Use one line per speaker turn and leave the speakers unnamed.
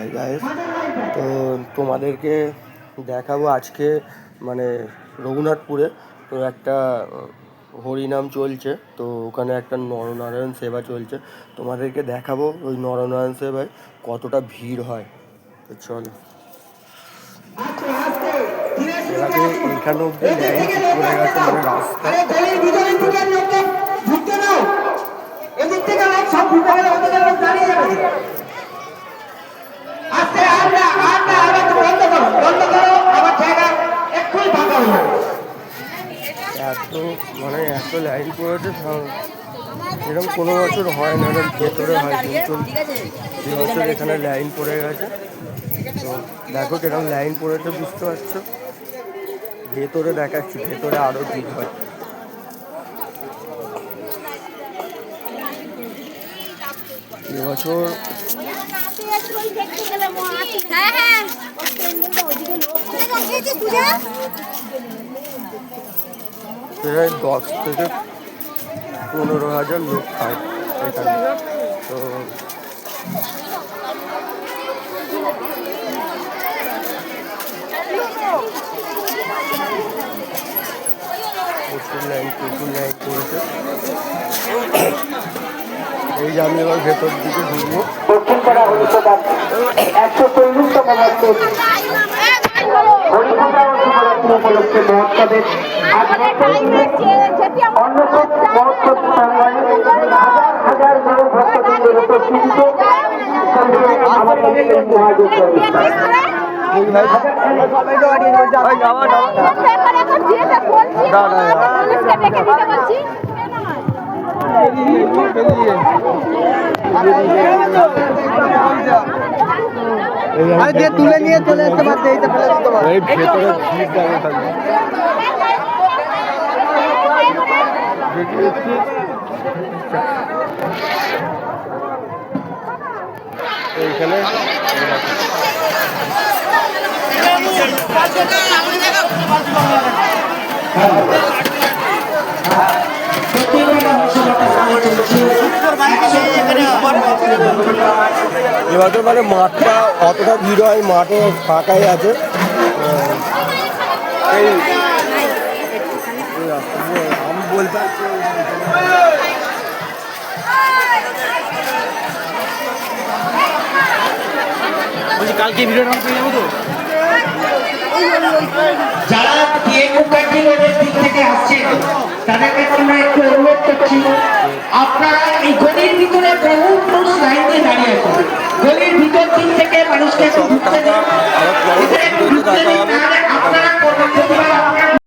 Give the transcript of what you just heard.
Hi guys, তো তোমাদেরকে দেখাবো আজকে মানে রঘুনাথপুরে তো একটা হরিনাম চলছে। তো ওখানে একটা নরনারায়ণ সেবা চলছে, তোমাদেরকে দেখাবো ওই নরনারায়ণ সেবায় কতটা ভিড় হয়। তো চলো, এখানে অব্দি লাইন পড়ে গেছে মানে রাস্তা। এত মানে এত লাইন পড়েছে, এরকম কোনো বছর হয় না, এরকম ভেতরে হয়, কিন্তু এবছর এখানে লাইন পড়ে গেছে। তো দেখো কিরকম লাইন পড়েছে, বুঝতে পারছো। ভেতরে দেখাচ্ছি, ভেতরে আরও ভিড় হয়। এবছর প্রায় 10 থেকে 15,000 লোক খায় এখানে। তো প্রচুর লাইন করেছে। এই যে আমি এবার ভেতর দিকে ঢুকবো।
উপলক্ষে মহোৎসবের হাজার ভক্তবৃন্দের উপস্থিতিতে তুলে নিয়ে চলে আসতে পারতে ভেতরে ভিড় দাঁড়িয়ে থাকবে।
এইখানে এবছর মানে মাঠটা অতটা ভিড় হয়, মাঠে ফাঁকাই আছে। এই আমি বলতে
কালকে ভিডিও নাম পেয়ে যাবো তো।
যারা মুখার্জি রোডের দিক থেকে আসছেন তাদেরকে আমরা একটু অনুরোধ করছি, আপনারা এই গলির ভিতরে বহু মানুষ লাইন দিয়ে দাঁড়িয়ে আছেন। গলির ভিতর দিক থেকে